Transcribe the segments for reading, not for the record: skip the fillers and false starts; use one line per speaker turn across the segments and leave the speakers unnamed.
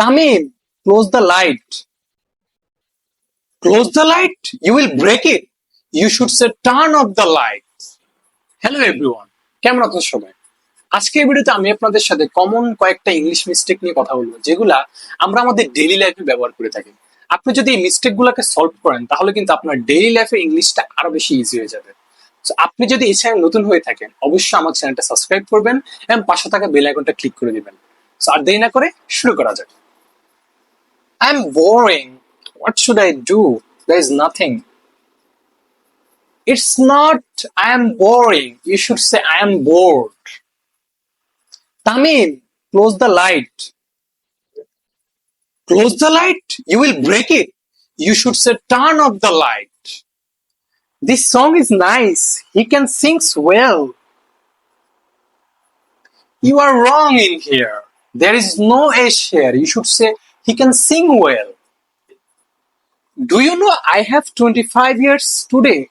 Tamim, close the light. Close the light? You will break it. You should say turn off the light. Hello everyone, কেমন আছেন সবাই? আজকের ভিডিওতে আমি আপনাদের সাথে কমন কয়েকটা ইংলিশ মিস্টেক নিয়ে কথা বলবো, যেগুলা আমরা আমাদের ডেইলি লাইফে ব্যবহার করে থাকি। আপনি যদি এই মিস্টেক গুলাকে সলভ করেন, তাহলে কিন্তু আপনার ডেইলি লাইফে ইংলিশটা আরো বেশি ইজি হয়ে যাবে। তো আপনি যদি এই চ্যানেল নতুন হয়ে থাকেন, অবশ্যই আমার চ্যানেলটা সাবস্ক্রাইব করবেন এবং পাশে থাকা বেল আইকনটা ক্লিক করে দিবেন। তো আর দেরি না করে শুরু করা যাক। I'm boring. What should I do? There is nothing. It's not I am boring. You should say I am bored. Tamim, close the light. Close the light? You will break it. You should say turn off the light. This song is nice. He can sing well. You are wrong in here. There is no H here. You should say he can sing well. Do you know I have 25 years today?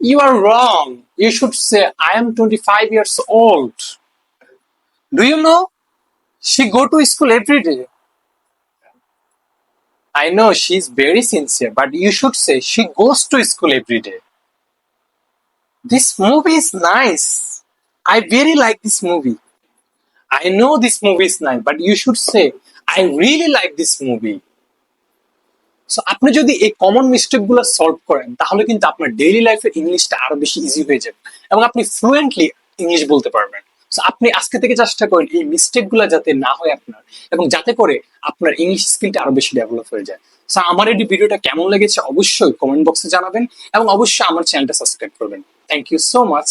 You are wrong. You should say I am 25 years old. Do you know she go to school every day? I know she is very sincere, but you should say she goes to school every day. This movie is nice. I very like this movie. I know this movie is nice, but you should say I really like this movie. So আপনি যদি এই common mistake গুলো solve করেন, তাহলে কিন্তু আপনার daily লাইফে ইংলিশটা আরো বেশি ইজি হয়ে যাবে এবং আপনি ফ্লুয়েন্টলি ইংলিশ বলতে পারবেন। সো আপনি আজকে থেকে চেষ্টা করেন এই মিস্টেক গুলো যাতে না হয় আপনার, এবং যাতে করে আপনার ইংলিশ স্কিলটা আরো বেশি ডেভেলপ হয়ে যায়। সো আমার এই ভিডিওটা কেমন লেগেছে অবশ্যই কমেন্ট বক্সে জানাবেন এবং অবশ্যই আমার চ্যানেলটা সাবস্ক্রাইব করবেন। Thank you so much.